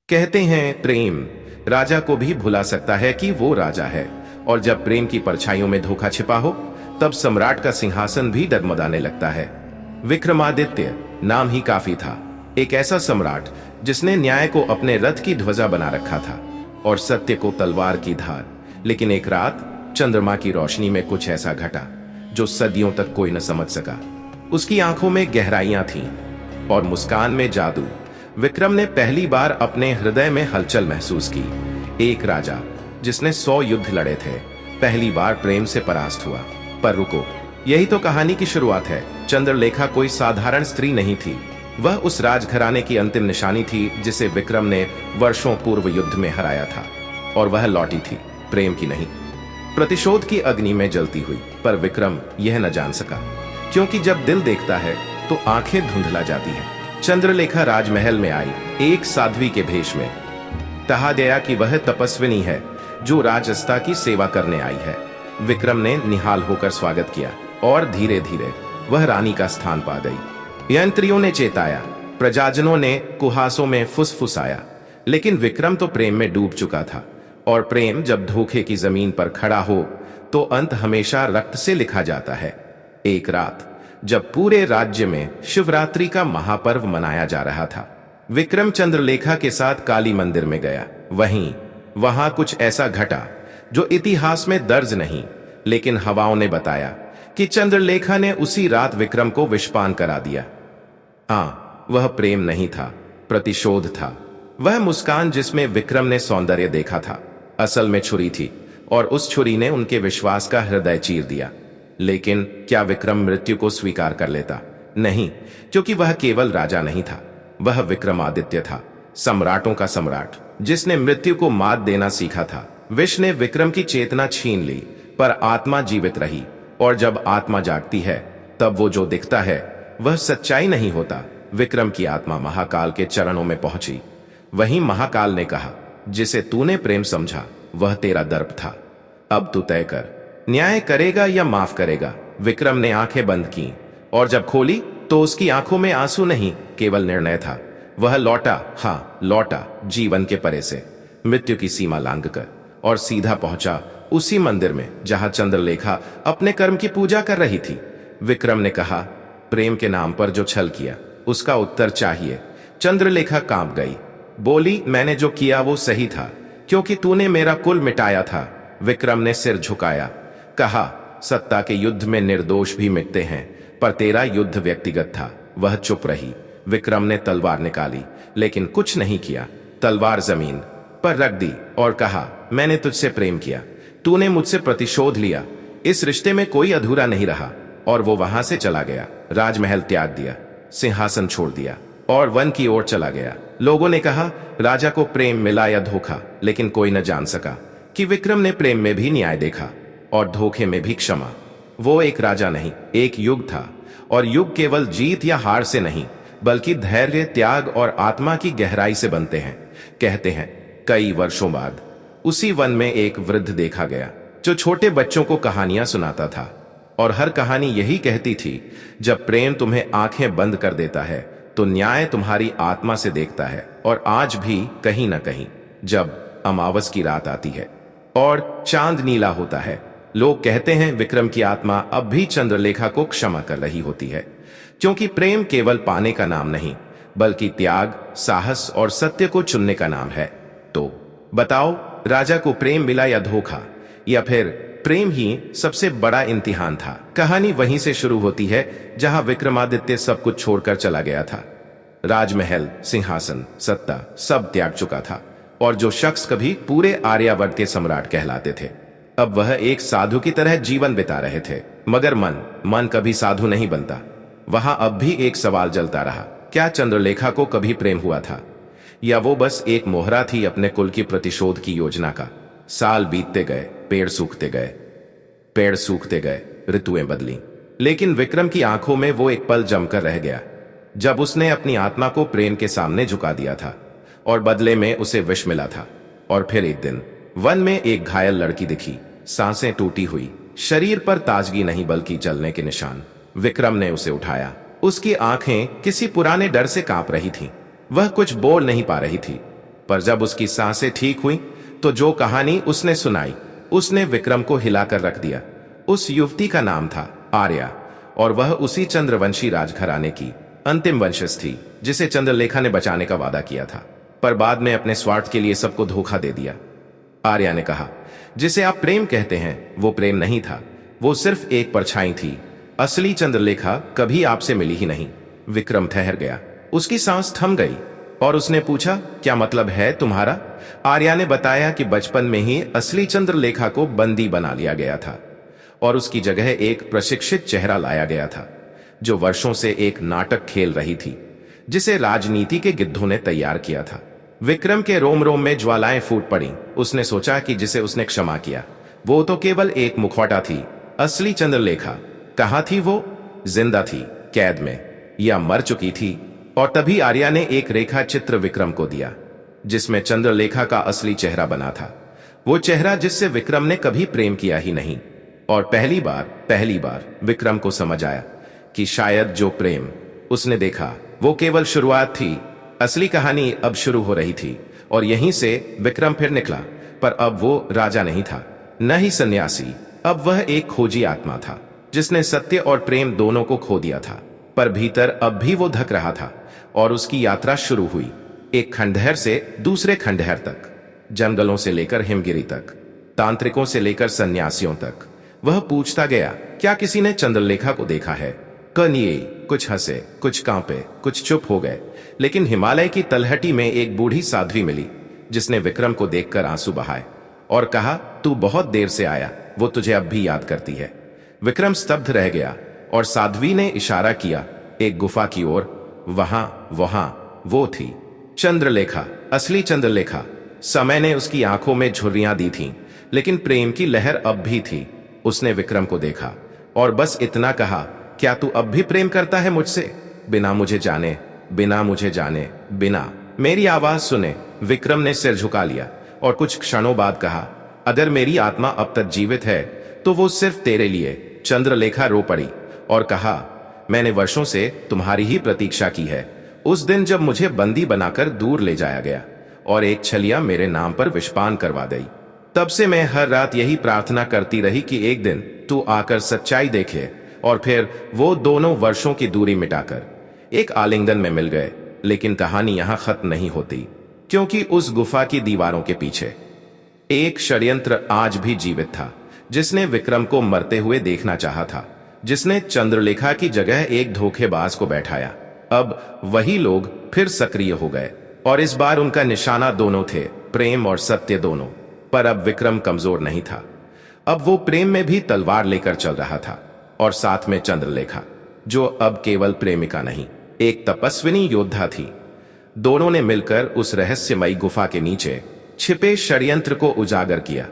कहते हैं प्रेम राजा को भी भुला सकता है कि वो राजा है, और जब प्रेम की परछाइयों में धोखा छिपा हो तब सम्राट का सिंहासन भी डगमगाने लगता है। विक्रमादित्य नाम ही काफी था, एक ऐसा सम्राट जिसने न्याय को अपने रथ की ध्वजा बना रखा था और सत्य को तलवार की धार। लेकिन एक रात चंद्रमा की रोशनी में कुछ ऐसा घटा जो सदियों तक कोई न समझ सका। उसकी आंखों में गहराइयां थीं और मुस्कान में जादू। विक्रम ने पहली बार अपने हृदय में हलचल महसूस की। एक राजा जिसने 100 युद्ध लड़े थे, पहली बार प्रेम से परास्त हुआ। पर रुको, यही तो कहानी की शुरुआत है। चंद्रलेखा कोई साधारण स्त्री नहीं थी, वह उस राजघराने की अंतिम निशानी थी जिसे विक्रम ने वर्षों पूर्व युद्ध में हराया था। और वह लौटी थी प्रेम की नहीं, प्रतिशोध की अग्नि में जलती हुई। पर विक्रम यह न जान सका, क्योंकि जब दिल देखता है तो आंखें धुंधला जाती हैं। चंद्रलेखा राजमहल में आई एक साध्वी के भेष में। कहा गया कि वह तपस्विनी है जो राजस्ता की सेवा करने आई है। विक्रम ने निहाल होकर स्वागत किया और धीरे धीरे वह रानी का स्थान पा गई। यंत्रियों ने चेताया, प्रजाजनों ने कुहासों में फुसफुसाया, लेकिन विक्रम तो प्रेम में डूब चुका था। और प्रेम जब धोखे की जमीन पर खड़ा हो तो अंत हमेशा रक्त से लिखा जाता है। एक रात जब पूरे राज्य में शिवरात्रि का महापर्व मनाया जा रहा था, विक्रम चंद्रलेखा के साथ काली मंदिर में गया। वहां कुछ ऐसा घटा जो इतिहास में दर्ज नहीं, लेकिन हवाओं ने बताया कि चंद्रलेखा ने उसी रात विक्रम को विषपान करा दिया। वह प्रेम नहीं था, प्रतिशोध था। वह मुस्कान जिसमें विक्रम ने सौंदर्य देखा था, असल में छुरी थी, और उस छुरी ने उनके विश्वास का हृदय चीर दिया। लेकिन क्या विक्रम मृत्यु को स्वीकार कर लेता? नहीं, क्योंकि वह केवल राजा नहीं था, वह विक्रमादित्य था, सम्राटों का सम्राट, जिसने मृत्यु को मात देना सीखा था। विष ने विक्रम की चेतना छीन ली, पर आत्मा जीवित रही। और जब आत्मा जागती है तब वो जो दिखता है वह सच्चाई नहीं होता। विक्रम की आत्मा महाकाल के चरणों में पहुंची। वहीं महाकाल ने कहा, जिसे तूने प्रेम समझा वह तेरा दर्प था, अब तू तय कर, न्याय करेगा या माफ करेगा। विक्रम ने आंखें बंद की, और जब खोली तो उसकी आंखों में आंसू नहीं, केवल निर्णय था। वह लौटा, लौटा जीवन के परे से, मृत्यु की सीमा लांघकर, और सीधा पहुंचा उसी मंदिर में जहां चंद्रलेखा अपने कर्म की पूजा कर रही थी। विक्रम ने कहा, प्रेम के नाम पर जो छल किया उसका उत्तर चाहिए। चंद्रलेखा कांप गई, बोली, मैंने जो किया वो सही था, क्योंकि तूने मेरा कुल मिटाया था। विक्रम ने सिर झुकाया, कहा, सत्ता के युद्ध में निर्दोष भी मिटते हैं, पर तेरा युद्ध व्यक्तिगत था। वह चुप रही। विक्रम ने तलवार निकाली, लेकिन कुछ नहीं किया। तलवार जमीन पर रख दी और कहा, मैंने तुझसे प्रेम किया, तूने मुझसे प्रतिशोध लिया, इस रिश्ते में कोई अधूरा नहीं रहा। और वो वहां से चला गया, राजमहल त्याग दिया, सिंहासन छोड़ दिया और वन की ओर चला गया। लोगों ने कहा, राजा को प्रेम मिला या धोखा, लेकिन कोई न जान सका कि विक्रम ने प्रेम में भी न्याय देखा और धोखे में भी क्षमा। वो एक राजा नहीं, एक युग था, और युग केवल जीत या हार से नहीं, बल्कि धैर्य, त्याग और आत्मा की गहराई से बनते हैं। कहते हैं कई वर्षों बाद उसी वन में एक वृद्ध देखा गया जो छोटे बच्चों को कहानियां सुनाता था, और हर कहानी यही कहती थी, जब प्रेम तुम्हें आंखें बंद कर देता है तो न्याय तुम्हारी आत्मा से देखता है। और आज भी कहीं ना कहीं जब अमावस की रात आती है और चांद नीला होता है, लोग कहते हैं विक्रम की आत्मा अब भी चंद्रलेखा को क्षमा कर रही होती है, क्योंकि प्रेम केवल पाने का नाम नहीं, बल्कि त्याग, साहस और सत्य को चुनने का नाम है। तो बताओ, राजा को प्रेम मिला या धोखा, या फिर प्रेम ही सबसे बड़ा इम्तिहान था? कहानी वहीं से शुरू होती है जहां विक्रमादित्य सब कुछ छोड़कर चला गया था। राजमहल, सिंहासन, सत्ता सब त्याग चुका था, और जो शख्स कभी पूरे आर्यावर्त के सम्राट कहलाते थे, अब वह एक साधु की तरह जीवन बिता रहे थे। मगर मन कभी साधु नहीं बनता। वहां अब भी एक सवाल जलता रहा, क्या चंद्रलेखा को कभी प्रेम हुआ था, या वो बस एक मोहरा थी अपने कुल की प्रतिशोध की योजना का? साल बीतते गए, पेड़ सूखते गए, ऋतुएं बदली, लेकिन विक्रम की आंखों में वो एक पल जमकर रह गया जब उसने अपनी आत्मा को प्रेम के सामने झुका दिया था, और बदले में उसे विष मिला था। और फिर एक दिन वन में एक घायल लड़की दिखी, सांसें टूटी हुई, शरीर पर ताजगी नहीं बल्कि जलने के निशान। विक्रम ने उसे उठाया। उसकी आंखें किसी पुराने डर से कांप रही थीं। वह कुछ बोल नहीं पा रही थी, पर जब उसकी सांसें ठीक हुई तो जो कहानी उसने सुनाई उसने विक्रम को हिलाकर रख दिया। उस युवती का नाम था आर्या और वह उसी चंद्रवंशी राजघराने की अंतिम वंशज थी जिसे चंद्रलेखा ने बचाने का वादा किया था, पर बाद में अपने स्वार्थ के लिए सबको धोखा दे दिया। आर्या ने कहा, जिसे आप प्रेम कहते हैं वो प्रेम नहीं था, वो सिर्फ एक परछाई थी। असली चंद्रलेखा कभी आपसे मिली ही नहीं। विक्रम ठहर गया, उसकी सांस थम गई और उसने पूछा, क्या मतलब है तुम्हारा? आर्या ने बताया कि बचपन में ही असली चंद्रलेखा को बंदी बना लिया गया था और उसकी जगह एक प्रशिक्षित चेहरा लाया गया था जो वर्षों से एक नाटक खेल रही थी जिसे राजनीति के गिद्धों ने तैयार किया था। विक्रम के रोम रोम में ज्वालाएं फूट पड़ी। उसने सोचा कि जिसे उसने क्षमा किया वो तो केवल एक मुखौटा थी। असली चंद्रलेखा कहाँ थी? वो जिंदा थी, कैद में, या मर चुकी थी? और तभी आर्या ने एक रेखा चित्र विक्रम को दिया जिसमें चंद्रलेखा का असली चेहरा बना था, वो चेहरा जिससे विक्रम ने कभी प्रेम किया ही नहीं। और पहली बार विक्रम को समझ आया कि शायद जो प्रेम उसने देखा वो केवल शुरुआत थी। असली कहानी अब शुरू हो रही थी और यहीं से विक्रम फिर निकला। पर अब वो राजा नहीं था, न ही सन्यासी। अब वह एक खोजी आत्मा था जिसने सत्य और प्रेम दोनों को खो दिया था, पर भीतर अब भी वो धक रहा था। और उसकी यात्रा शुरू हुई, एक खंडहर से दूसरे खंडहर तक, जंगलों से लेकर हिमगिरी तक, तांत्रिकों से लेकर सन्यासियों तक। वह पूछता गया, क्या किसी ने चंद्रलेखा को देखा है? कनिए कुछ हंसे, कुछ कांपे, कुछ चुप हो गए, लेकिन हिमालय की तलहटी में एक बूढ़ी साध्वी मिली जिसने विक्रम को देखकर आंसू बहाए और कहा, तू बहुत देर से आया, वो तुझे अब भी याद करती है। विक्रम स्तब्ध रह गया और साध्वी ने इशारा किया एक गुफा की ओर। वहां वो थी चंद्रलेखा, असली चंद्रलेखा। समय ने उसकी आंखों में झुर्रियां दी थीं, लेकिन प्रेम की लहर अब भी थी। उसने विक्रम को देखा और बस इतना कहा, क्या तू अब भी प्रेम करता है मुझसे? बिना मुझे जाने, बिना मुझे जाने, बिना मेरी आवाज सुने। विक्रम ने सिर झुका लिया और कुछ क्षणों बाद कहा, अगर मेरी आत्मा अब तक जीवित है तो वो सिर्फ तेरे लिए। चंद्रलेखा रो पड़ी और कहा, मैंने वर्षों से तुम्हारी ही प्रतीक्षा की है। उस दिन जब मुझे बंदी बनाकर दूर ले जाया गया और एक छलिया मेरे नाम पर विषपान करवा दी, तब से मैं हर रात यही प्रार्थना करती रही कि एक दिन तू आकर सच्चाई देखे। और फिर वो दोनों वर्षों की दूरी मिटाकर एक आलिंगन में मिल गए। लेकिन कहानी यहां खत्म नहीं होती, क्योंकि उस गुफा की दीवारों के पीछे एक षड्यंत्र आज भी जीवित था जिसने विक्रम को मरते हुए देखना चाहा था, जिसने चंद्रलेखा की जगह एक धोखेबाज को बैठाया। अब वही लोग फिर सक्रिय हो गए और इस बार उनका निशाना दोनों थे, प्रेम और सत्य दोनों। पर अब विक्रम कमजोर नहीं था, अब वो प्रेम में भी तलवार लेकर चल रहा था और साथ में चंद्रलेखा, जो अब केवल प्रेमिका नहीं, एक तपस्विनी योद्धा थी। दोनों ने मिलकर उस रहस्यमयी गुफा के नीचे छिपे षड्यंत्र को उजागर किया।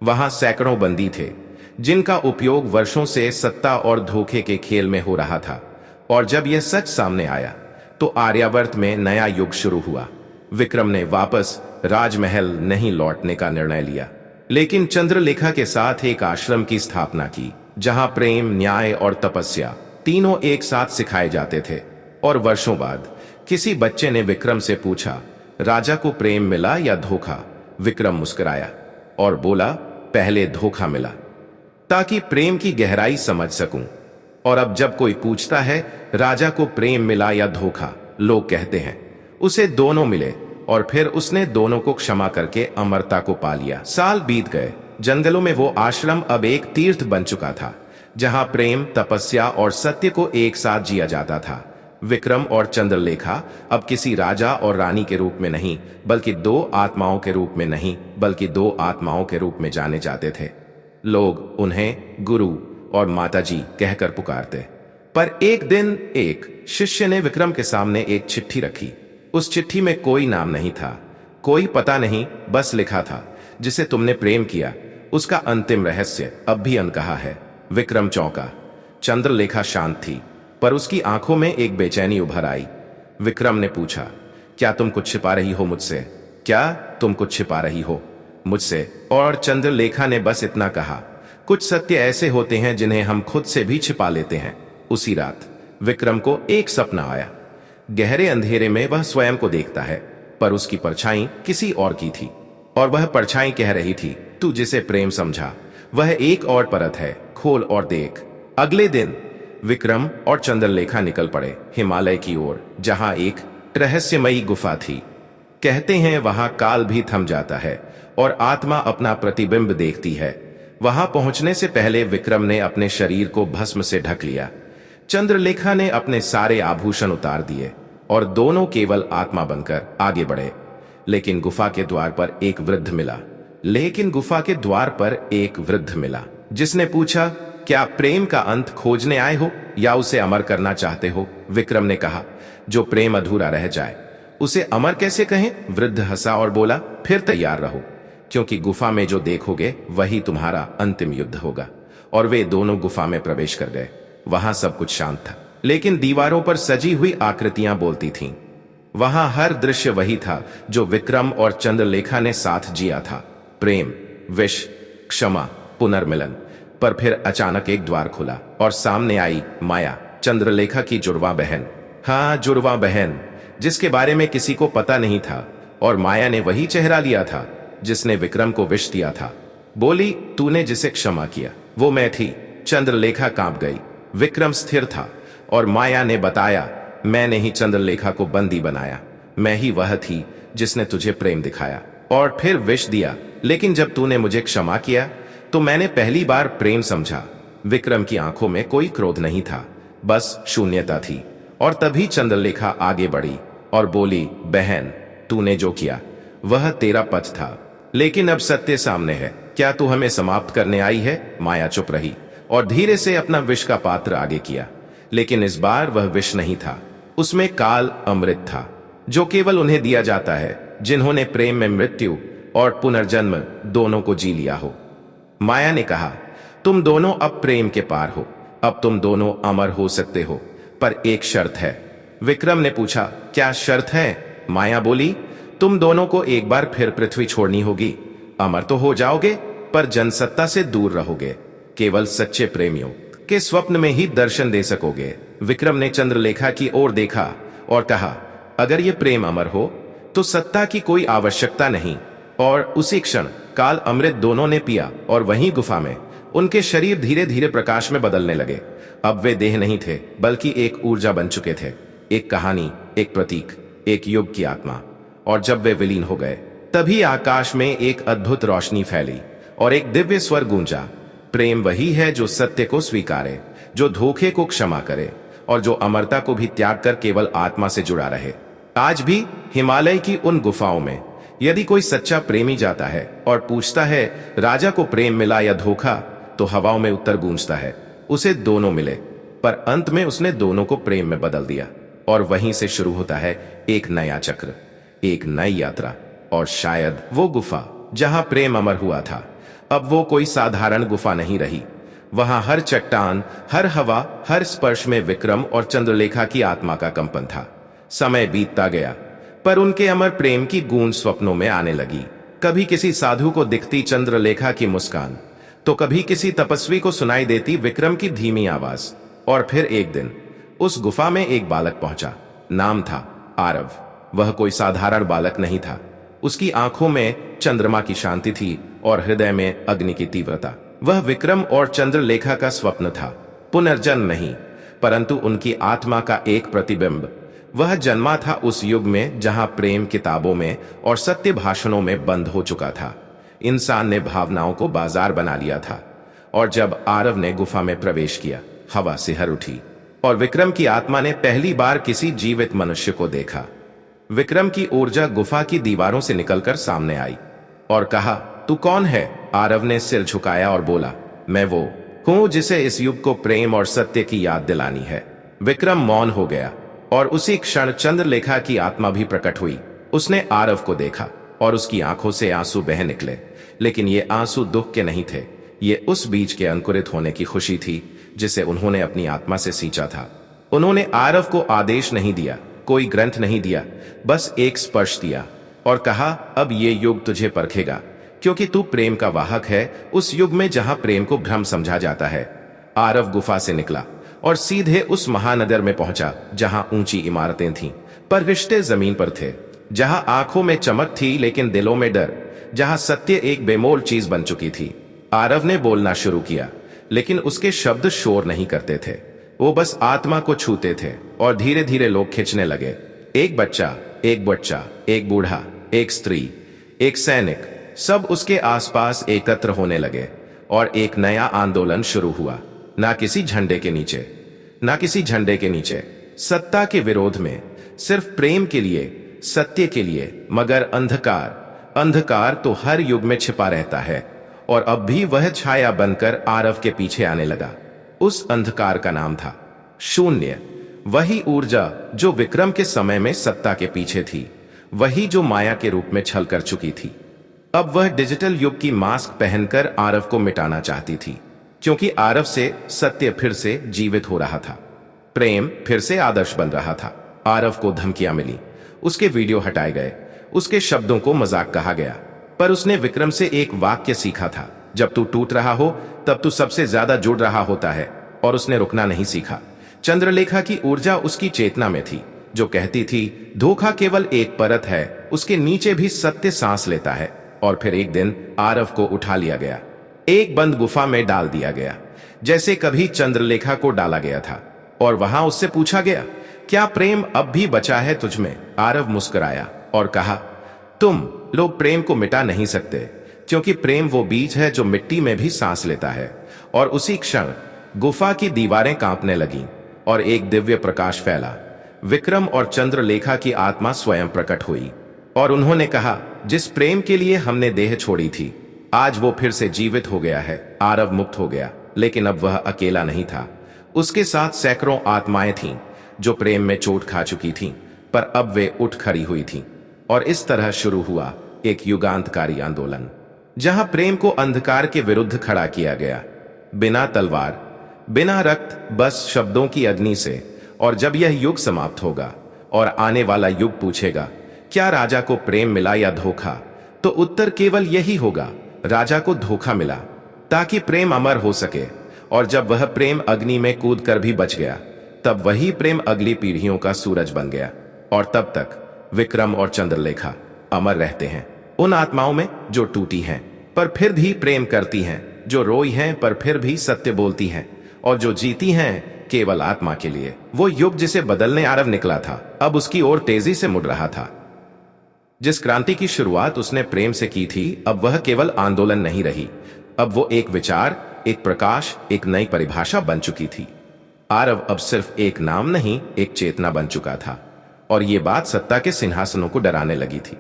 वहां सैकड़ों बंदी थे जिनका उपयोग वर्षों से सत्ता और धोखे के खेल में हो रहा था। और जब यह सच सामने आया तो आर्यावर्त में नया युग शुरू हुआ। विक्रम ने वापस राजमहल नहीं लौटने का निर्णय लिया, लेकिन चंद्रलेखा के साथ एक आश्रम की स्थापना की जहां प्रेम, न्याय और तपस्या तीनों एक साथ सिखाए जाते थे। और वर्षों बाद किसी बच्चे ने विक्रम से पूछा, राजा को प्रेम मिला या धोखा? विक्रम मुस्कुराया और बोला, पहले धोखा मिला ताकि प्रेम की गहराई समझ सकूं। और अब जब कोई पूछता है राजा को प्रेम मिला या धोखा, लोग कहते हैं उसे दोनों मिले। और फिर उसने दोनों को क्षमा करके अमरता को पा लिया। साल बीत गए, जंगलों में वो आश्रम अब एक तीर्थ बन चुका था जहां प्रेम, तपस्या और सत्य को एक साथ जिया जाता था। विक्रम और चंद्रलेखा अब किसी राजा और रानी के रूप में नहीं, बल्कि दो आत्माओं के रूप में नहीं, बल्कि दो आत्माओं के रूप में जाने जाते थे। लोग उन्हें गुरु और माताजी कहकर पुकारते। पर एक दिन एक शिष्य ने विक्रम के सामने एक चिट्ठी रखी। उस चिट्ठी में कोई नाम नहीं था, कोई पता नहीं, बस लिखा था, जिसे तुमने प्रेम किया उसका अंतिम रहस्य अब भी अनकहा है। विक्रम चौंका। चंद्रलेखा शांत थी, पर उसकी आंखों में एक बेचैनी उभर आई। विक्रम ने पूछा, क्या तुम कुछ छिपा रही हो मुझसे? क्या तुम कुछ छिपा रही हो मुझसे? और चंद्रलेखा ने बस इतना कहा, कुछ सत्य ऐसे होते हैं जिन्हें हम खुद से भी छिपा लेते हैं। उसी रात विक्रम को एक सपना आया। गहरे अंधेरे में वह स्वयं को देखता है, पर उसकी परछाई किसी और की थी, और वह परछाई कह रही थी, तू जिसे प्रेम समझा वह एक और परत है, खोल और देख। अगले दिन विक्रम और चंद्रलेखा निकल पड़े हिमालय की ओर, जहां एक रहस्यमयी गुफा थी। कहते हैं वहां काल भी थम जाता है और आत्मा अपना प्रतिबिंब देखती है। वहां पहुंचने से पहले विक्रम ने अपने शरीर को भस्म से ढक लिया। चंद्रलेखा ने अपने सारे आभूषण उतार दिए और दोनों केवल आत्मा बनकर आगे बढ़े। लेकिन गुफा के द्वार पर एक वृद्ध मिला, जिसने पूछा, क्या प्रेम का अंत खोजने आए हो या उसे अमर करना चाहते हो? विक्रम ने कहा, जो प्रेम अधूरा रह जाए उसे अमर कैसे कहें? वृद्ध हंसा और बोला, फिर तैयार रहो, क्योंकि गुफा में जो देखोगे वही तुम्हारा अंतिम युद्ध होगा। और वे दोनों गुफा में प्रवेश कर गए। वहां सब कुछ शांत था, लेकिन दीवारों पर सजी हुई आकृतियां बोलती थीं। वहां हर दृश्य वही था जो विक्रम और चंद्रलेखा ने साथ जिया था, प्रेम, विष, क्षमा, पुनर्मिलन। पर फिर अचानक एक द्वार खुला और सामने आई माया, चंद्रलेखा की जुड़वा बहन। हाँ, जुड़वा बहन, जिसके बारे में किसी को पता नहीं था। और माया ने वही चेहरा लिया था जिसने विक्रम को विष दिया था। बोली, तूने जिसे क्षमा किया वो मैं थी। चंद्रलेखा कांप गई। विक्रम स्थिर था और माया ने बताया, मैंने ही चंद्रलेखा को बंदी बनाया। मैं ही वह थी जिसने तुझे प्रेम दिखाया और फिर विष दिया। लेकिन जब तूने मुझे क्षमा किया तो मैंने पहली बार प्रेम समझा। विक्रम की आंखों में कोई क्रोध नहीं था, बस शून्यता थी। और तभी चंद्रलेखा आगे बढ़ी और बोली, बहन, तूने जो किया वह तेरा पथ था, लेकिन अब सत्य सामने है। क्या तू हमें समाप्त करने आई है? माया चुप रही और धीरे से अपना विष का पात्र आगे किया। लेकिन इस बार वह विष नहीं था, उसमें काल अमृत था, जो केवल उन्हें दिया जाता है जिन्होंने प्रेम में मृत्यु और पुनर्जन्म दोनों को जी लिया हो। माया ने कहा, तुम दोनों अब प्रेम के पार हो, अब तुम दोनों अमर हो सकते हो, पर एक शर्त है। विक्रम ने पूछा, क्या शर्त है? माया बोली, तुम दोनों को एक बार फिर पृथ्वी छोड़नी होगी। अमर तो हो जाओगे, पर जनसत्ता से दूर रहोगे। केवल सच्चे प्रेमियों के स्वप्न में ही दर्शन दे सकोगे। विक्रम ने चंद्रलेखा की ओर देखा और कहा, अगर ये प्रेम अमर हो तो सत्ता की कोई आवश्यकता नहीं। और उसी क्षण काल अमृत दोनों ने पिया और वहीं गुफा में उनके शरीर धीरे धीरे प्रकाश में बदलने लगे। अब वे देह नहीं थे, बल्कि एक ऊर्जा बन चुके थे, एक कहानी, एक प्रतीक, एक युग की आत्मा। और जब वे विलीन हो गए, तभी आकाश में एक अद्भुत रोशनी फैली और एक दिव्य स्वर गूंजा, प्रेम वही है जो सत्य को स्वीकारे, जो धोखे को क्षमा करे और जो अमरता को भी त्याग कर केवल आत्मा से जुड़ा रहे। आज भी हिमालय की उन गुफाओं में यदि कोई सच्चा प्रेमी जाता है और पूछता है, राजा को प्रेम मिला या धोखा, तो हवाओं में उत्तर गूंजता है, उसे दोनों मिले। पर अंत में उसने दोनों को प्रेम में बदल दिया। और वहीं से शुरू होता है एक नया चक्र, एक नई यात्रा। और शायद वो गुफा जहां प्रेम अमर हुआ था, अब वो कोई साधारण गुफा नहीं रही। वहां हर चट्टान, हर हवा, हर स्पर्श में विक्रम और चंद्रलेखा की आत्मा का कंपन था। समय बीतता गया, पर उनके अमर प्रेम की गूंज स्वप्नों में आने लगी। कभी किसी साधु को दिखती चंद्रलेखा की मुस्कान, तो कभी किसी तपस्वी को सुनाई देती विक्रम की धीमी आवाज। और फिर एक दिन उस गुफा में एक बालक पहुंचा। नाम था आरव। वह कोई साधारण बालक नहीं था। उसकी आंखों में चंद्रमा की शांति थी और हृदय में अग्नि की तीव्रता। वह विक्रम और चंद्रलेखा का स्वप्न था, पुनर्जन्म नहीं, परंतु उनकी आत्मा का एक प्रतिबिंब। वह जन्मा था उस युग में जहां प्रेम किताबों में और सत्य भाषणों में बंद हो चुका था। इंसान ने भावनाओं को बाजार बना लिया था। और जब आरव ने गुफा में प्रवेश किया, हवा सिहर उठी और विक्रम की आत्मा ने पहली बार किसी जीवित मनुष्य को देखा। विक्रम की ऊर्जा गुफा की दीवारों से निकलकर सामने आई और कहा, तू कौन है? आरव ने सिर झुकाया और बोला, मैं वो हूं जिसे इस युग को प्रेम और सत्य की याद दिलानी है। विक्रम मौन हो गया और उसी क्षण चंद्रलेखा की आत्मा भी प्रकट हुई। उसने आरव को देखा और उसकी आंखों से आंसू बह निकले। लेकिन ये आंसू दुख के नहीं थे, ये उस बीज के अंकुरित होने की खुशी थी जिसे उन्होंने अपनी आत्मा से सींचा था। उन्होंने आरव को आदेश नहीं दिया, कोई ग्रंथ नहीं दिया, बस एक स्पर्श दिया और कहा, अब ये युग तुझे परखेगा, क्योंकि तू प्रेम का वाहक है, उस युग में जहां प्रेम को भ्रम समझा जाता है। आरव गुफा से निकला और सीधे उस महानगर में पहुंचा जहां ऊंची इमारतें थीं, पर रिश्ते जमीन पर थे। जहां आंखों में चमक थी लेकिन दिलों में डर, जहां सत्य एक बेमोल चीज बन चुकी थी। आरव ने बोलना शुरू किया, लेकिन उसके शब्द शोर नहीं करते थे, वो बस आत्मा को छूते थे। और धीरे धीरे लोग खिंचने लगे। एक बच्चा, एक बूढ़ा, एक स्त्री, एक सैनिक, सब उसके आसपास एकत्र होने लगे और एक नया आंदोलन शुरू हुआ। ना किसी झंडे के नीचे, सत्ता के विरोध में, सिर्फ प्रेम के लिए, सत्य के लिए। मगर अंधकार तो हर युग में छिपा रहता है, और अब भी वह छाया बनकर आरव के पीछे आने लगा। उस अंधकार का नाम था शून्य। वही ऊर्जा जो विक्रम के समय में सत्ता के पीछे थी, वही जो माया के रूप में छल कर चुकी थी। अब वह डिजिटल युग की मास्क पहनकर आरव को मिटाना चाहती थी, क्योंकि आरव से सत्य फिर से जीवित हो रहा था, प्रेम फिर से आदर्श बन रहा था। आरव को धमकियां मिली, उसके वीडियो हटाए गए, उसके शब्दों को मजाक कहा गया। पर उसने विक्रम से एक वाक्य सीखा था, जब तू टूट रहा हो तब तू सबसे ज्यादा जुड़ रहा होता है। और उसने रुकना नहीं सीखा। चंद्रलेखा की ऊर्जा उसकी चेतना में थी, जो कहती थी धोखा केवल एक परत है, उसके नीचे भी सत्य सांस लेता है। और फिर एक दिन आरव को उठा लिया गया, एक बंद गुफा में डाल दिया गया, जैसे कभी चंद्रलेखा को डाला गया था। और वहां उससे पूछा गया, क्या प्रेम अब भी बचा है तुझमें? आरव मुस्कुराया और कहा, तुम लोग प्रेम को मिटा नहीं सकते, क्योंकि प्रेम वो बीज है जो मिट्टी में भी सांस लेता है। और उसी क्षण गुफा की दीवारें कांपने लगीं और एक दिव्य प्रकाश फैला। विक्रम और चंद्रलेखा की आत्मा स्वयं प्रकट हुई और उन्होंने कहा, जिस प्रेम के लिए हमने देह छोड़ी थी, आज वो फिर से जीवित हो गया है। आरव मुक्त हो गया, लेकिन अब वह अकेला नहीं था। उसके साथ सैकड़ों आत्माएं थीं जो प्रेम में चोट खा चुकी थीं, पर अब वे उठ खड़ी हुई थीं। और इस तरह शुरू हुआ एक युगांतकारी आंदोलन, जहां प्रेम को अंधकार के विरुद्ध खड़ा किया गया, बिना तलवार, बिना रक्त, बस शब्दों की अग्नि से। और जब यह युग समाप्त होगा और आने वाला युग पूछेगा, क्या राजा को प्रेम मिला या धोखा, तो उत्तर केवल यही होगा, राजा को धोखा मिला, ताकि प्रेम अमर हो सके। और जब वह प्रेम अग्नि में कूद कर भी बच गया, तब वही प्रेम अगली पीढ़ियों का सूरज बन गया। और तब तक विक्रम और चंद्रलेखा अमर रहते हैं, उन आत्माओं में जो टूटी हैं पर फिर भी प्रेम करती हैं, जो रोई हैं पर फिर भी सत्य बोलती हैं, और जो जीती हैं केवल आत्मा के लिए। वो युग जिसे बदलने आरव निकला था, अब उसकी ओर तेजी से मुड़ रहा था। जिस क्रांति की शुरुआत उसने प्रेम से की थी, अब वह केवल आंदोलन नहीं रही, अब वो एक विचार, एक प्रकाश, एक नई परिभाषा बन चुकी थी। आरव अब सिर्फ एक नाम नहीं, एक चेतना बन चुका था। और ये बात सत्ता के सिंहासनों को डराने लगी थी,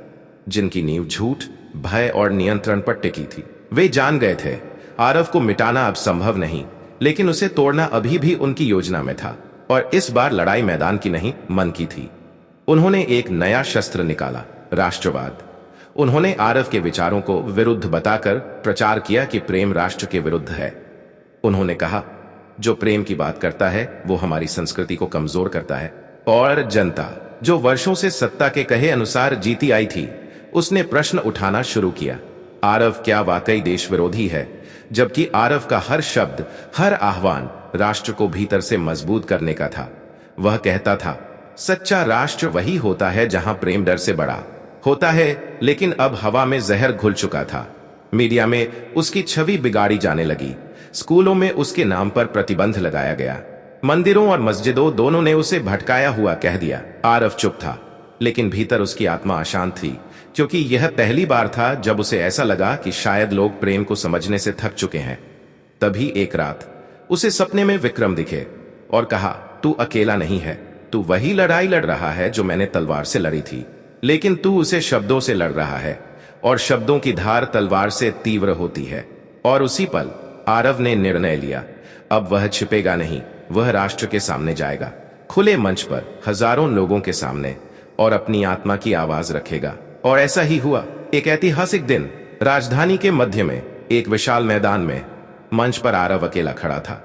जिनकी नींव झूठ, भय और नियंत्रण पर टिकी थी। वे जान गए थे आरव को मिटाना अब संभव नहीं, लेकिन उसे तोड़ना अभी भी उनकी योजना में था। और इस बार लड़ाई मैदान की नहीं, मन की थी। उन्होंने एक नया शस्त्र निकाला, राष्ट्रवाद। उन्होंने आरव के विचारों को विरुद्ध बताकर प्रचार किया कि प्रेम राष्ट्र के विरुद्ध है। उन्होंने कहा, जो प्रेम की बात करता है वो हमारी संस्कृति को कमजोर करता है। और जनता, जो वर्षों से सत्ता के कहे अनुसार जीती आई थी, उसने प्रश्न उठाना शुरू किया, आरव क्या वाकई देश विरोधी है? जबकि आरव का हर शब्द, हर आह्वान राष्ट्र को भीतर से मजबूत करने का था। वह कहता था, सच्चा राष्ट्र वही होता है जहां प्रेम डर से बड़ा होता है। लेकिन अब हवा में जहर घुल चुका था। मीडिया में उसकी छवि बिगाड़ी जाने लगी, स्कूलों में उसके नाम पर प्रतिबंध लगाया गया, मंदिरों और मस्जिदों दोनों ने उसे भटकाया हुआ कह दिया। आरव चुप था, लेकिन भीतर उसकी आत्मा अशांत थी, क्योंकि यह पहली बार था जब उसे ऐसा लगा कि शायद लोग प्रेम को समझने से थक चुके हैं। तभी एक रात उसे सपने में विक्रम दिखे और कहा, तू अकेला नहीं है, तू वही लड़ाई लड़ रहा है जो मैंने तलवार से लड़ी थी, लेकिन तू उसे शब्दों से लड़ रहा है, और शब्दों की धार तलवार से तीव्र होती है। और उसी पल आरव ने निर्णय लिया, अब वह छिपेगा नहीं, वह राष्ट्र के सामने जाएगा, खुले मंच पर, हजारों लोगों के सामने, और अपनी आत्मा की आवाज रखेगा। और ऐसा ही हुआ। एक ऐतिहासिक दिन, राजधानी के मध्य में एक विशाल मैदान में, मंच पर आरव अकेला खड़ा था।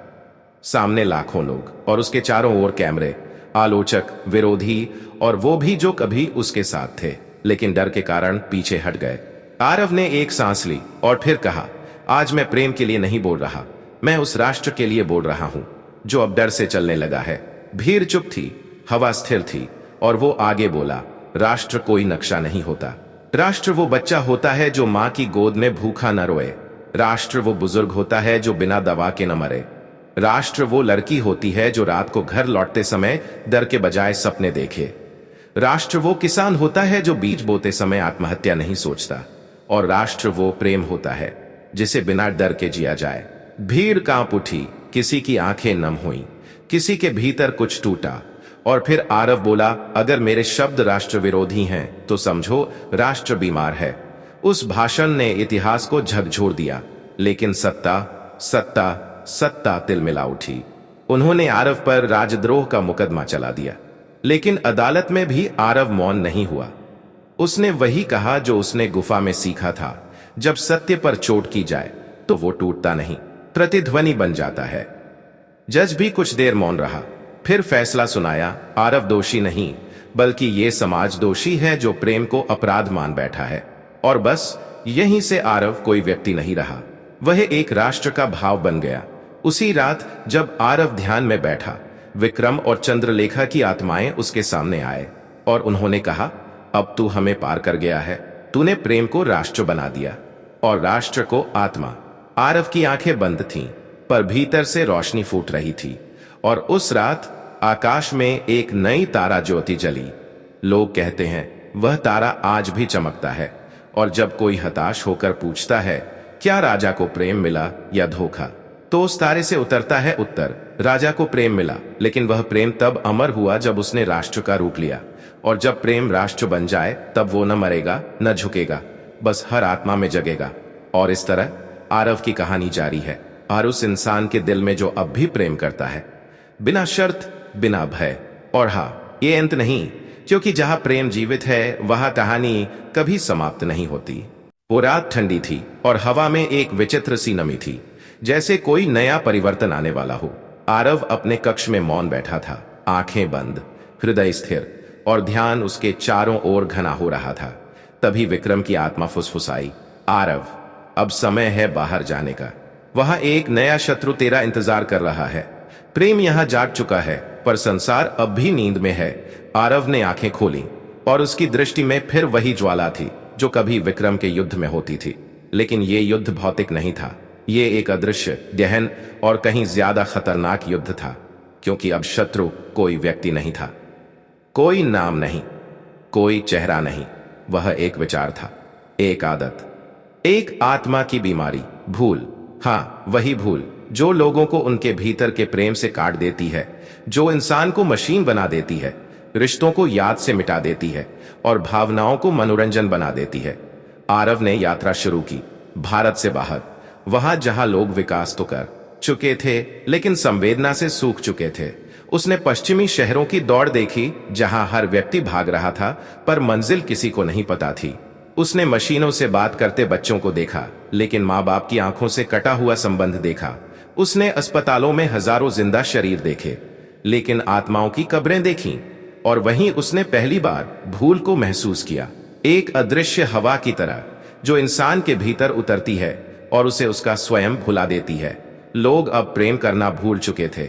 सामने लाखों लोग और उसके चारों ओर कैमरे, आलोचक, विरोधी, और वो भी जो कभी उसके साथ थे लेकिन डर के कारण पीछे हट गए। आरव ने एक सांस ली और फिर कहा, आज मैं प्रेम के लिए नहीं बोल रहा, मैं उस राष्ट्र के लिए बोल रहा हूं जो अब डर से चलने लगा है। भीड़ चुप थी, हवा स्थिर थी, और वो आगे बोला, राष्ट्र कोई नक्शा नहीं होता। राष्ट्र वो बच्चा होता है जो माँ की गोद में भूखा न रोए। राष्ट्र वो बुजुर्ग होता है जो बिना दवा के न मरे। राष्ट्र वो लड़की होती है जो रात को घर लौटते समय डर के बजाय सपने देखे। राष्ट्र वो किसान होता है जो बीज बोते समय आत्महत्या नहीं सोचता। और राष्ट्र वो प्रेम होता है जिसे बिना डर के जिया जाए। भीड़ कांप उठी, किसी की आंखें नम हुई, किसी के भीतर कुछ टूटा। और फिर आरव बोला, अगर मेरे शब्द राष्ट्र विरोधी हैं तो समझो राष्ट्र बीमार है। उस भाषण ने इतिहास को झकझोर दिया, लेकिन सत्ता सत्ता सत्ता तिलमिला उठी। उन्होंने आरव पर राजद्रोह का मुकदमा चला दिया, लेकिन अदालत में भी आरव मौन नहीं हुआ। उसने वही कहा जो उसने गुफा में सीखा था, जब सत्य पर चोट की जाए तो वो टूटता नहीं, प्रतिध्वनि बन जाता है। जज भी कुछ देर मौन रहा, फिर फैसला सुनाया, आरव दोषी नहीं, बल्कि ये समाज दोषी है जो प्रेम को अपराध मान बैठा है। और बस यहीं से आरव कोई व्यक्ति नहीं रहा, वह एक राष्ट्र का भाव बन गया। उसी रात जब आरव ध्यान में बैठा, विक्रम और चंद्रलेखा की आत्माएं उसके सामने आए और उन्होंने कहा, अब तू हमें पार कर गया है। तूने प्रेम को राष्ट्र बना दिया और राष्ट्र को आत्मा। आरव की आंखें बंद थीं, पर भीतर से रोशनी फूट रही थी। और उस रात आकाश में एक नई तारा ज्योति जली। लोग कहते हैं वह तारा आज भी चमकता है। और जब कोई हताश होकर पूछता है क्या राजा को प्रेम मिला या धोखा, तो उस तारे से उतरता है उत्तर, राजा को प्रेम मिला, लेकिन वह प्रेम तब अमर हुआ जब उसने राष्ट्र का रूप लिया। और जब प्रेम राष्ट्र बन जाए तब वो न मरेगा न झुकेगा, बस हर आत्मा में जगेगा। और इस तरह आरव की कहानी जारी है, और उस इंसान के दिल में जो अब भी प्रेम करता है, बिना शर्त, बिना भय। और हाँ, ये अंत नहीं, क्योंकि जहां प्रेम जीवित है वहां कहानी कभी समाप्त नहीं होती। वो रात ठंडी थी और हवा में एक विचित्र सी नमी थी, जैसे कोई नया परिवर्तन आने वाला हो। आरव अपने कक्ष में मौन बैठा था, आंखें बंद, हृदय स्थिर, और ध्यान उसके चारों ओर घना हो रहा था। तभी विक्रम की आत्मा फुसफुसाई, आरव, अब समय है बाहर जाने का। वहां एक नया शत्रु तेरा इंतजार कर रहा है। प्रेम यहां जाग चुका है, पर संसार अब भी नींद में है। आरव ने आंखें खोली और उसकी दृष्टि में फिर वही ज्वाला थी जो कभी विक्रम के युद्ध में होती थी। लेकिन ये युद्ध भौतिक नहीं था, ये एक अदृश्य, गहन और कहीं ज्यादा खतरनाक युद्ध था। क्योंकि अब शत्रु कोई व्यक्ति नहीं था, कोई नाम नहीं, कोई चेहरा नहीं, वह एक विचार था, एक आदत, एक आत्मा की बीमारी, भूल। हाँ, वही भूल जो लोगों को उनके भीतर के प्रेम से काट देती है, जो इंसान को मशीन बना देती है, रिश्तों को याद से मिटा देती है और भावनाओं को मनोरंजन बना देती है। आरव ने यात्रा शुरू की, भारत से बाहर, वहां जहां लोग विकास तो कर चुके थे लेकिन संवेदना से सूख चुके थे। उसने पश्चिमी शहरों की दौड़ देखी जहां हर व्यक्ति भाग रहा था, पर मंजिल किसी को नहीं पता थी। उसने मशीनों से बात करते बच्चों को देखा, लेकिन माँ बाप की आंखों से कटा हुआ संबंध देखा। उसने अस्पतालों में हजारों जिंदा शरीर देखे, लेकिन आत्माओं की कब्रें देखीं। और वहीं उसने पहली बार भूल को महसूस किया, एक अदृश्य हवा की तरह जो इंसान के भीतर उतरती है और उसे उसका स्वयं भुला देती है। लोग अब प्रेम करना भूल चुके थे,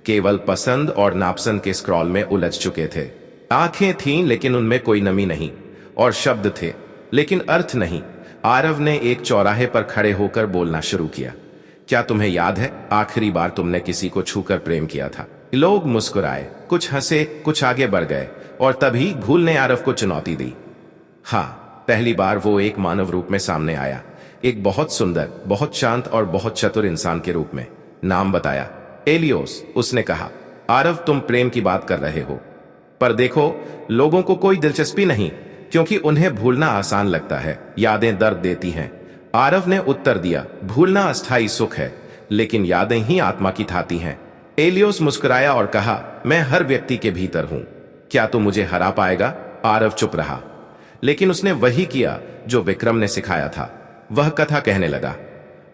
केवल पसंद और नापसंद के स्क्रॉल में उलझ चुके थे। आंखें थीं लेकिन उनमें कोई नमी नहीं, और शब्द थे लेकिन अर्थ नहीं। आरव ने एक चौराहे पर खड़े होकर बोलना शुरू किया, क्या तुम्हें याद है आखिरी बार तुमने किसी को छूकर प्रेम किया था? लोग मुस्कुराए, कुछ हंसे, कुछ आगे बढ़ गए, और तभी भूल ने आरव को चुनौती दी। हाँ, पहली बार वो एक मानव रूप में सामने आया, एक बहुत सुंदर, बहुत शांत और बहुत चतुर इंसान के रूप में। नाम बताया, एलियोस। उसने कहा, आरव, तुम प्रेम की बात कर रहे हो, पर देखो, लोगों को कोई दिलचस्पी नहीं, क्योंकि उन्हें भूलना आसान लगता है, यादें दर्द देती हैं। आरव ने उत्तर दिया, भूलना अस्थायी सुख है, लेकिन यादें ही आत्मा की थाती हैं। एलियोस मुस्कुराया और कहा, मैं हर व्यक्ति के भीतर हूं, क्या तू मुझे हरा पाएगा? आरव चुप रहा, लेकिन उसने वही किया जो विक्रम ने सिखाया था। वह कथा कहने लगा।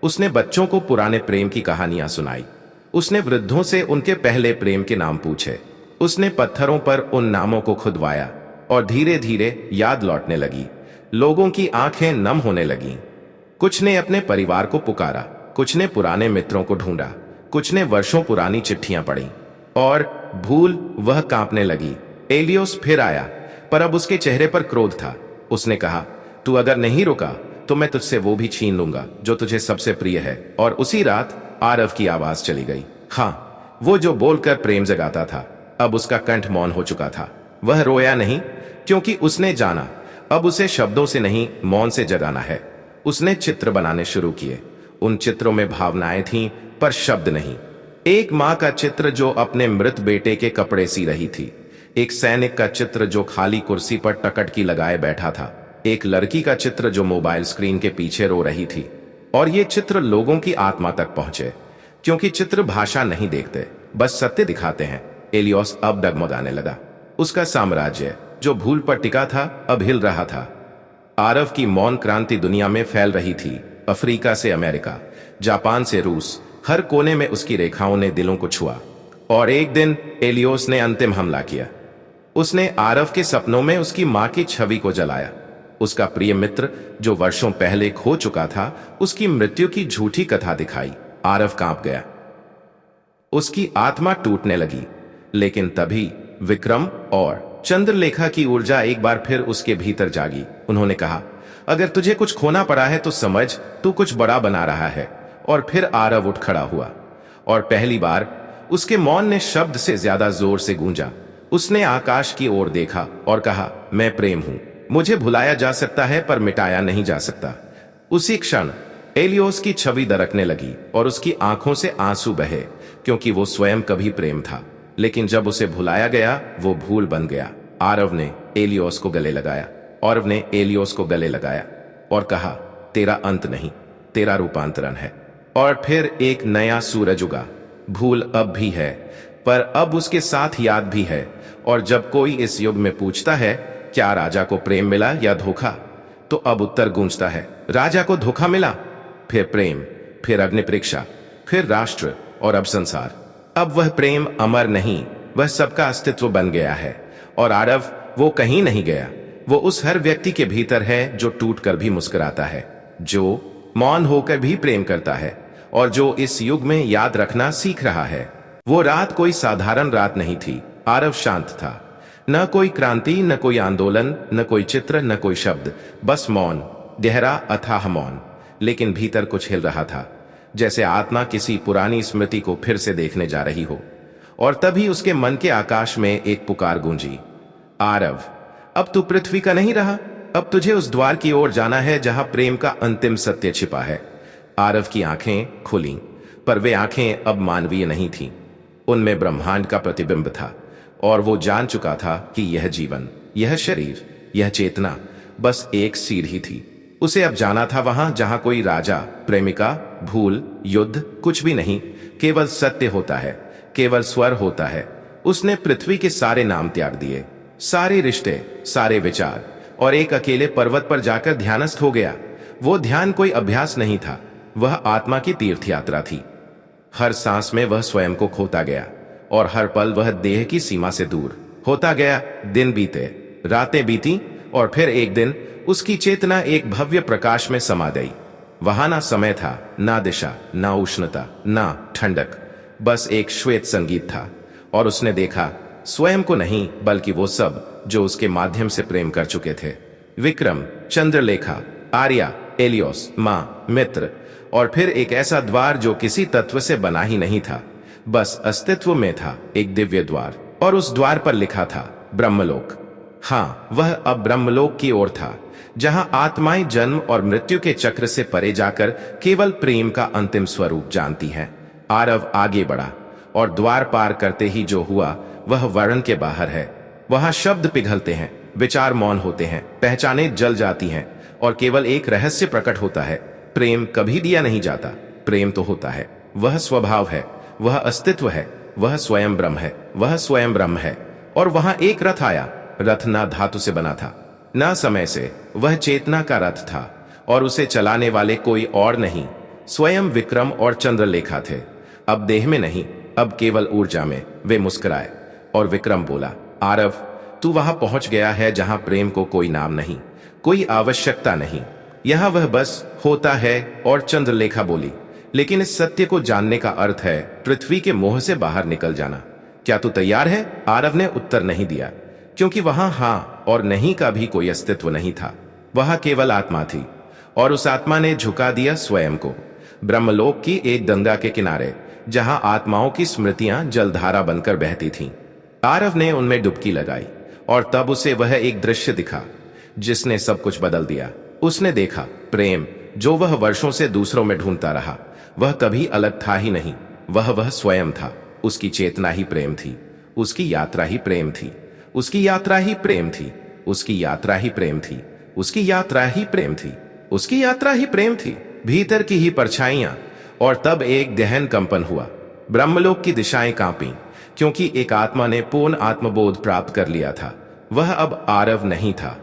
उसने बच्चों को पुराने प्रेम की कहानियां सुनाई। उसने वृद्धों से उनके पहले प्रेम के नाम पूछे। उसने पत्थरों पर उन नामों को खुदवाया, और धीरे धीरे याद लौटने लगी। लोगों की आंखें नम होने लगीं। कुछ ने अपने परिवार को पुकारा, कुछ ने पुराने मित्रों को ढूंढा, कुछ ने वर्षों पुरानी चिट्ठियां पढ़ी, और भूल, वह कांपने लगी। एलियोस फिर आया, पर अब उसके चेहरे पर क्रोध था। उसने कहा, तू अगर नहीं रुका तो मैं तुझसे वो भी छीन लूंगा जो तुझे सबसे प्रिय है। और उसी रात आरव की आवाज चली गई। हाँ, वो जो बोलकर प्रेम जगाता था, अब उसका कंठ मौन हो चुका था। वह रोया नहीं, क्योंकि उसने जाना अब उसे शब्दों से नहीं, मौन से जगाना है। उसने चित्र बनाने शुरू किए। उन चित्रों में भावनाएं थीं, पर शब्द नहीं। एक माँ का चित्र जो अपने मृत बेटे के कपड़े सी रही थी, एक सैनिक का चित्र जो खाली कुर्सी पर टकटकी लगाए बैठा था, एक लड़की का चित्र जो मोबाइल स्क्रीन के पीछे रो रही थी। और ये चित्र लोगों की आत्मा तक पहुंचे, क्योंकि चित्र भाषा नहीं देखते, बस सत्य दिखाते हैं। एलियोस अब डगमगाने लगा। उसका साम्राज्य जो भूल पर टिका था, अब हिल रहा था। आरव की मौन क्रांति दुनिया में फैल रही थी। अफ्रीका से अमेरिका, जापान से रूस, हर कोने में उसकी रेखाओं ने दिलों को छुआ। और एक दिन एलियोस ने अंतिम हमला किया। उसने आरव के सपनों में उसकी मां की छवि को जलाया। उसका प्रिय मित्र जो वर्षों पहले खो चुका था, उसकी मृत्यु की झूठी कथा दिखाई। आरव कांप गया, उसकी आत्मा टूटने लगी। लेकिन तभी विक्रम और चंद्रलेखा की ऊर्जा एक बार फिर उसके भीतर जागी। उन्होंने कहा, अगर तुझे कुछ खोना पड़ा है तो समझ, तू कुछ बड़ा बना रहा है। और फिर आरव उठ खड़ा हुआ, और पहली बार उसके मौन ने शब्द से ज्यादा जोर से गूंजा। उसने आकाश की ओर देखा और कहा, मैं प्रेम हूं। मुझे भुलाया जा सकता है पर मिटाया नहीं जा सकता। उसी क्षण एलियोस की छवि दरकने लगी और उसकी आंखों से आंसू बहे, क्योंकि वो स्वयं कभी प्रेम था। लेकिन जब उसे भुलाया गया, वो भूल बन गया। आरव ने एलियोस को गले लगाया। आरव ने एलियोस को गले लगाया और कहा, तेरा अंत नहीं, तेरा रूपांतरण है। और फिर एक नया सूरज उगा। भूल अब भी है, पर अब उसके साथ याद भी है। और जब कोई इस युग में पूछता है, क्या राजा को प्रेम मिला या धोखा, तो अब उत्तर गूंजता है, राजा को धोखा मिला, फिर प्रेम, फिर अग्नि परीक्षा, फिर राष्ट्र और अब संसार। अब वह प्रेम अमर नहीं, वह सबका अस्तित्व बन गया है। और आरव वो कहीं नहीं गया, वो उस हर व्यक्ति के भीतर है जो टूट कर भी मुस्कुराता है, जो मौन होकर भी प्रेम करता है, और जो इस युग में याद रखना सीख रहा है। वो रात कोई साधारण रात नहीं थी। आरव शांत था। न कोई क्रांति, न कोई आंदोलन, न कोई चित्र, न कोई शब्द, बस मौन, गहरा अथाह मौन। लेकिन भीतर कुछ हिल रहा था, जैसे आत्मा किसी पुरानी स्मृति को फिर से देखने जा रही हो। और तभी उसके मन के आकाश में एक पुकार गूंजी, आरव, अब तू पृथ्वी का नहीं रहा, अब तुझे उस द्वार की ओर जाना है जहां प्रेम का अंतिम सत्य छिपा है। आरव की आंखें खुलीं, पर वे आंखें अब मानवीय नहीं थीं। उनमें ब्रह्मांड का प्रतिबिंब था, और वो जान चुका था कि यह जीवन, यह शरीर, यह चेतना बस एक सीढ़ी थी। उसे अब जाना था वहां जहां कोई राजा, प्रेमिका, भूल, युद्ध कुछ भी नहीं, केवल सत्य होता है, केवल स्वर होता है। उसने पृथ्वी के सारे नाम त्याग दिए, सारे रिश्ते, सारे विचार, और एक अकेले पर्वत पर जाकर ध्यानस्थ हो गया। वो ध्यान कोई अभ्यास नहीं था, वह आत्मा की तीर्थ यात्रा थी। हर सांस में वह स्वयं को खोता गया, और हर पल वह देह की सीमा से दूर होता गया। दिन बीते, रातें बीती, और फिर एक दिन उसकी चेतना एक भव्य प्रकाश में समा गई। वहां ना समय था, ना दिशा, ना उष्णता, ना ठंडक, बस एक श्वेत संगीत था। और उसने देखा, स्वयं को नहीं, बल्कि वो सब जो उसके माध्यम से प्रेम कर चुके थे। विक्रम, चंद्रलेखा, आर्या, एलियोस, माँ, मित्र, और फिर एक ऐसा द्वार जो किसी तत्व से बना ही नहीं था, बस अस्तित्व में था, एक दिव्य द्वार। और उस द्वार पर लिखा था, ब्रह्मलोक। हाँ, वह अब ब्रह्मलोक की ओर था, जहां आत्माएं जन्म और मृत्यु के चक्र से परे जाकर केवल प्रेम का अंतिम स्वरूप जानती हैं। आरव आगे बढ़ा, और द्वार पार करते ही जो हुआ वह वर्ण के बाहर है। वहां शब्द पिघलते हैं, विचार मौन होते हैं, पहचानें जल जाती हैं, और केवल एक रहस्य प्रकट होता है, प्रेम कभी दिया नहीं जाता, प्रेम तो होता है। वह स्वभाव है, वह अस्तित्व है, वह स्वयं ब्रह्म है, वह स्वयं ब्रह्म है। और वहां एक रथ आया। रथ ना धातु से बना था, ना समय से, वह चेतना का रथ था, और उसे चलाने वाले कोई और नहीं, स्वयं विक्रम और चंद्रलेखा थे। अब देह में नहीं, अब केवल ऊर्जा में। वे मुस्कुराए, और विक्रम बोला, आरव, तू वहां पहुंच गया है जहां प्रेम को कोई नाम नहीं, कोई आवश्यकता नहीं, यहां वह बस होता है। और चंद्रलेखा बोली, लेकिन इस सत्य को जानने का अर्थ है पृथ्वी के मोह से बाहर निकल जाना। क्या तू तैयार है? आरव ने उत्तर नहीं दिया, क्योंकि वहां हाँ और नहीं का भी कोई अस्तित्व नहीं था। वह केवल आत्मा थी और उस आत्मा ने झुका दिया स्वयं को ब्रह्मलोक की एक गंगा के किनारे, जहां आत्माओं की स्मृतियां जलधारा बनकर बहती थीं। आरव ने उनमें डुबकी लगाई और तब उसे वह एक दृश्य दिखा जिसने सब कुछ बदल दिया। उसने देखा प्रेम, जो वह वर्षों से दूसरों में ढूंढता रहा, वह कभी अलग था ही नहीं। वह स्वयं था। उसकी चेतना ही प्रेम थी, उसकी यात्रा ही प्रेम थी, उसकी यात्रा ही प्रेम थी, उसकी यात्रा ही प्रेम थी, उसकी यात्रा ही प्रेम थी, उसकी यात्रा ही प्रेम थी। भीतर की ही परछाइयां। और तब एक गहन कंपन हुआ। ब्रह्मलोक की दिशाएं कांपीं, क्योंकि एक आत्मा ने पूर्ण आत्मबोध प्राप्त कर लिया था। वह अब आरव नहीं था,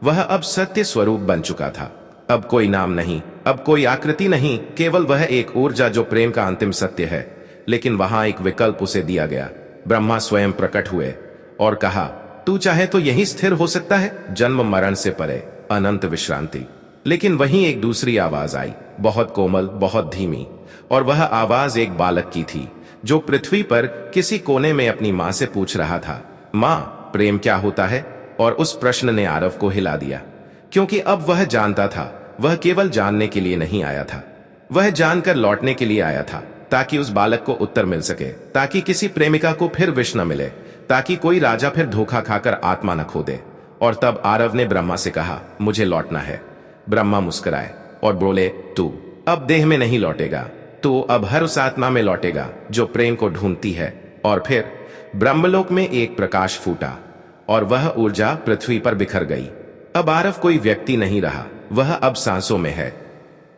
वह अब सत्य स्वरूप बन चुका था। अब कोई नाम नहीं, अब कोई आकृति नहीं, केवल वह एक ऊर्जा जो प्रेम का अंतिम सत्य है। लेकिन वहां एक विकल्प उसे दिया गया। ब्रह्मा स्वयं प्रकट हुए और कहा, तू चाहे तो यहीं स्थिर हो सकता है, जन्म मरण से परे, अनंत विश्रांति। लेकिन वहीं एक दूसरी आवाज आई, बहुत कोमल, बहुत धीमी, और वह आवाज एक बालक की थी जो पृथ्वी पर किसी कोने में अपनी मां से पूछ रहा था, मां, प्रेम क्या होता है? और उस प्रश्न ने आरव को हिला दिया, क्योंकि अब वह जानता था। वह केवल जानने के लिए नहीं आया था, वह जानकर लौटने के लिए आया था, ताकि उस बालक को उत्तर मिल सके, ताकि किसी प्रेमिका को फिर विष न मिले, ताकि कोई राजा फिर धोखा खाकर आत्मा न खो दे। और तब आरव ने ब्रह्मा से कहा, मुझे लौटना है। ब्रह्मा मुस्कुराए और बोले, तू अब देह में नहीं लौटेगा, तू अब हर उस आत्मा में लौटेगा जो प्रेम को ढूंढती है। और फिर ब्रह्मलोक में एक प्रकाश फूटा और वह ऊर्जा पृथ्वी पर बिखर गई। अब आरव कोई व्यक्ति नहीं रहा, वह अब सांसों में है,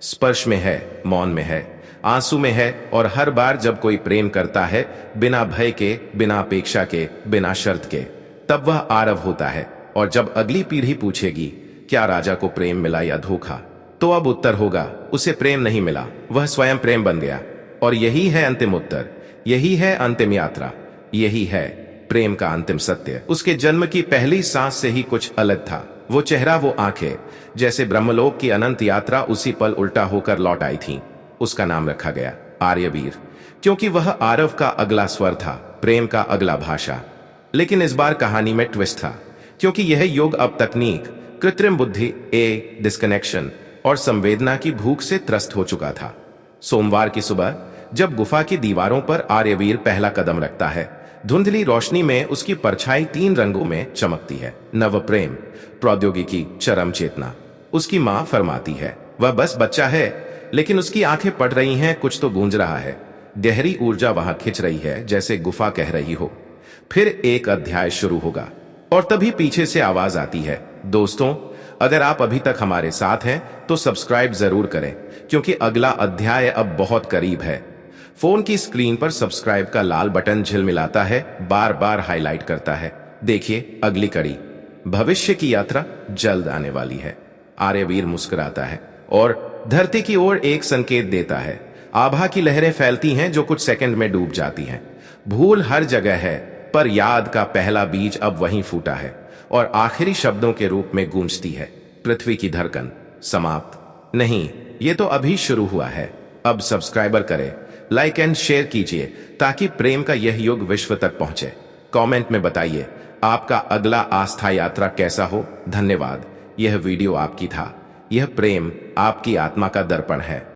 स्पर्श में है, मौन में है, आंसू में है। और हर बार जब कोई प्रेम करता है, बिना भय के, बिना अपेक्षा के, बिना शर्त के, तब वह आरव होता है। और जब अगली पीढ़ी पूछेगी, क्या राजा को प्रेम मिला या धोखा, तो अब उत्तर होगा, उसे प्रेम नहीं मिला, वह स्वयं प्रेम बन गया। और यही है अंतिम उत्तर, यही है अंतिम यात्रा, यही है प्रेम का अंतिम सत्य। उसके जन्म की पहली सांस से ही कुछ अलग था। वो चेहरा, वो आंखें, जैसे ब्रह्मलोक की अनंत यात्रा उसी पल उल्टा होकर लौट आई थी। उसका नाम रखा गया आर्यवीर, क्योंकि वह आरव का अगला स्वर था, प्रेम का अगला भाषा। लेकिन इस बार कहानी में ट्विस्ट था, क्योंकि यह युग अब तकनीक, कृत्रिम बुद्धि, डिस्कनेक्शन और संवेदना की भूख से त्रस्त हो चुका था। सोमवार की सुबह जब गुफा की दीवारों पर आर्यवीर पहला कदम रखता है, धुंधली रोशनी में उसकी परछाई 3 रंगों में चमकती है। नव प्रेम, प्रौद्योगिकी, चरम चेतना। उसकी मां फरमाती है, वह बस बच्चा है, लेकिन उसकी आंखें पढ़ रही हैं, कुछ तो गूंज रहा है। गहरी ऊर्जा वहां खिंच रही है, जैसे गुफा कह रही हो, फिर एक अध्याय शुरू होगा। और तभी पीछे से आवाज आती है, दोस्तों, अगर आप अभी तक हमारे साथ हैं तो सब्सक्राइब जरूर करें, क्योंकि अगला अध्याय अब बहुत करीब है। फोन की स्क्रीन पर सब्सक्राइब का लाल बटन झिलमिलाता है, बार बार हाईलाइट करता है, देखिए अगली कड़ी, भविष्य की यात्रा जल्द आने वाली है। आर्यवीर मुस्कुराता है और धरती की ओर एक संकेत देता है। आभा की लहरें फैलती हैं जो कुछ सेकंड में डूब जाती हैं। भूल हर जगह है, पर याद का पहला बीज अब वहीं फूटा है और आखिरी शब्दों के रूप में गूंजती है, पृथ्वी की धड़कन समाप्त नहीं, ये तो अभी शुरू हुआ है। अब सब्सक्राइबर करें, लाइक एंड शेयर कीजिए, ताकि प्रेम का यह युग विश्व तक पहुंचे। कमेंट में बताइए आपका अगला आस्था यात्रा कैसा हो। धन्यवाद। यह वीडियो आपकी था, यह प्रेम आपकी आत्मा का दर्पण है।